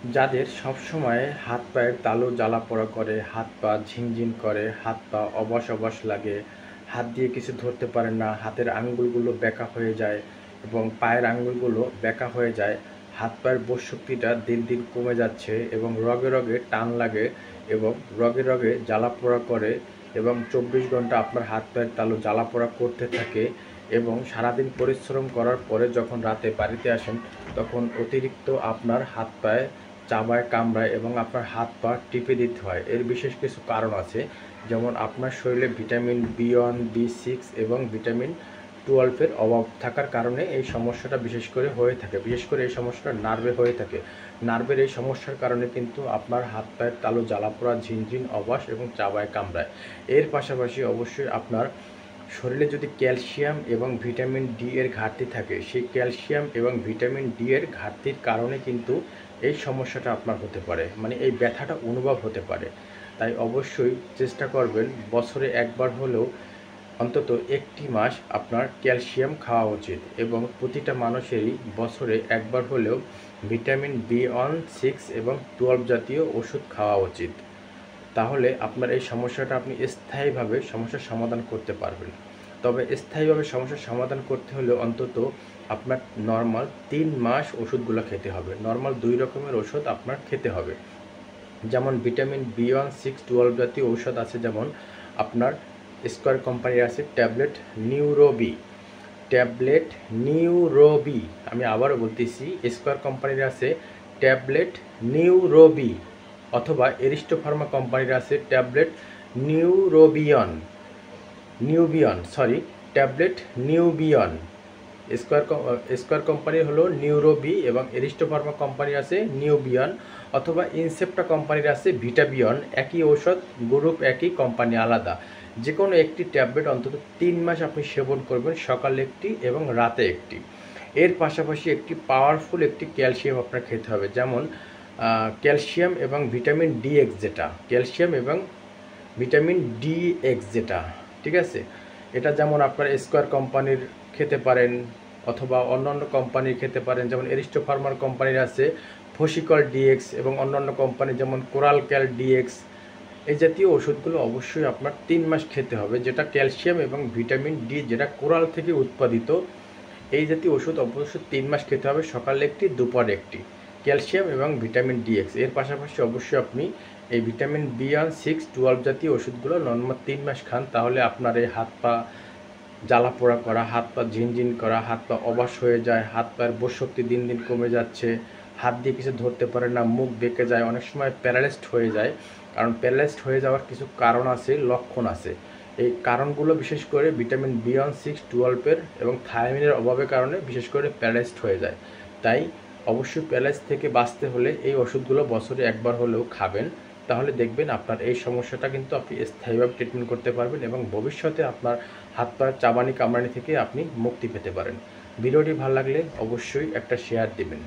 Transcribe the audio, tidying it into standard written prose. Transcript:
যাদের সবসময় হাত পায়ের তালু জ্বালা পোড়া করে, হাত পা ঝিনঝিন করে, হাত পা অবশ অবশ লাগে, হাত দিয়ে কিছু ধরতে পারেন না, হাতের আঙ্গুলগুলো বেঁকা হয়ে যায় এবং পায়ের আঙ্গুলগুলো বেঁকা হয়ে যায়, হাত পায়ের বোধ শক্তিটা দিন দিন কমে যাচ্ছে এবং রগে রগে টান লাগে এবং রগে রগে জ্বালা পোড়া করে এবং 24 ঘন্টা আপনার হাত পায়ের তালু জ্বালা পোড়া করতে থাকে এবং সারাদিন পরিশ্রম করার পরে যখন রাতে বাড়িতে আসেন তখন অতিরিক্ত আপনার হাত পায়ে চাবায় কামড়ায় এবং আপনার হাত পা টিপে দিতে হয়। এর বিশেষ কিছু কারণ আছে, যেমন আপনার শরীরে ভিটামিন বি1, বি6 এবং ভিটামিন 12-এর অভাব থাকার কারণে এই সমস্যাটা বিশেষ করে হয়ে থাকে। বিশেষ করে এই সমস্যাটা নার্ভে হয়ে থাকে। নার্ভের এই সমস্যার কারণে কিন্তু আপনার হাত পায়ের তালু জ্বালা পোড়া, ঝিনঝিন, অবশ এবং চাবায় কামড়ায়। এর পাশাপাশি অবশ্যই আপনার শরীরে যদি ক্যালসিয়াম এবং ভিটামিন ডি এর ঘাটতি থাকে, সেই ক্যালসিয়াম এবং ভিটামিন ডি এর ঘাটতির কারণে কিন্তু এই সমস্যাটা আপনার হতে পারে, মানে এই ব্যথাটা অনুভব হতে পারে। তাই অবশ্যই চেষ্টা করবেন বছরে একবার হলেও অন্তত একটি মাস আপনার ক্যালসিয়াম খাওয়া উচিত এবং প্রতিটা মানুষেরই বছরে একবার হলেও ভিটামিন বি1, 6 এবং 12 জাতীয় ওষুধ খাওয়া উচিত। তাহলে আপনার এই সমস্যাটা আপনি স্থায়ীভাবে সমস্যার সমাধান করতে পারবেন। তবে স্থায়ীভাবে সমস্যার সমাধান করতে হলে অন্তত আপনার নর্মাল 3 মাস ওষুধগুলো খেতে হবে। নর্মাল 2 রকমের ওষুধ আপনার খেতে হবে। যেমন ভিটামিন বি1, 6, 12 জাতীয় ঔষধ আছে, যেমন আপনার স্কয়ার কোম্পানির আছে ট্যাবলেট নিউরোবি। আমি আবারও বলতেছি, স্কয়ার কোম্পানির আছে ট্যাবলেট নিউরোবি, অথবা এরিস্টো ফার্মা কোম্পানির আছে ট্যাবলেট ট্যাবলেট নিউবিয়ন। স্কয়ার কোম্পানির হলো নিউরোবি এবং এরিস্টো ফার্মা কোম্পানির আছে নিউবিয়ন, অথবা ইনসেপ্টা কোম্পানির আছে ভিটাবিয়ন। একই ঔষধ, গ্রুপ একই, কোম্পানি আলাদা। যে কোনো একটি ট্যাবলেট অন্তত 3 মাস আপনি সেবন করবেন, সকালে একটি এবং রাতে একটি। এর পাশাপাশি একটি পাওয়ারফুল একটি ক্যালসিয়াম আপনার খেতে হবে, যেমন ক্যালসিয়াম এবং ভিটামিন ডিএক্স, যেটা ঠিক আছে, এটা যেমন আপনার স্কয়ার কোম্পানির খেতে পারেন অথবা অন্যান্য কোম্পানির খেতে পারেন, যেমন এরিস্টো ফার্মার কোম্পানির আছে ফসিকল ডিএক্স এবং অন্যান্য কোম্পানি যেমন কোরাল ক্যাল ডিএক্স। এই জাতীয় ওষুধগুলো অবশ্যই আপনার 3 মাস খেতে হবে, যেটা ক্যালসিয়াম এবং ভিটামিন ডি যেটা কোরাল থেকে উৎপাদিত। এই জাতীয় ওষুধ অবশ্যই 3 মাস খেতে হবে, সকালে একটি, দুপুরে একটি, ক্যালসিয়াম এবং ভিটামিন ডিএক্স। এর পাশাপাশি অবশ্যই আপনি এই ভিটামিন বি1, 6, 12 জাতীয় ওষুধগুলো নর্মাল 3 মাস খান, তাহলে আপনার এই হাত পা জ্বালা পোড়া করা, হাত পা ঝিনঝিন করা, হাত পা অবশ হয়ে যায়, হাত পায়ের বোধশক্তি দিন দিন কমে যাচ্ছে, হাত দিয়ে কিছু ধরতে পারে না, মুখ বেঁকে যায়, অনেক সময় প্যারালাইজড হয়ে যায়। কারণ প্যারালাইজড হয়ে যাওয়ার কিছু কারণ আছে, লক্ষণ আছে। এই কারণগুলো বিশেষ করে ভিটামিন বি1, 6, 12-এর এবং থায়ামিনের অভাবের কারণে বিশেষ করে প্যারালাইজড হয়ে যায়। তাই অবশ্যই প্যারালাইজ থেকে বাঁচতে হলে এই ওষুধগুলো বছরে একবার হলেও খাবেন, তাহলে দেখবেন আপনার এই সমস্যাটা কিন্তু আপনি স্থায়ীভাবে ট্রিটমেন্ট করতে পারবেন এবং ভবিষ্যতে আপনার হাত পায়ের চাবানি কামড়ানি থেকে আপনি মুক্তি পেতে পারেন। ভিডিওটি ভালো লাগলে অবশ্যই একটা শেয়ার দিবেন।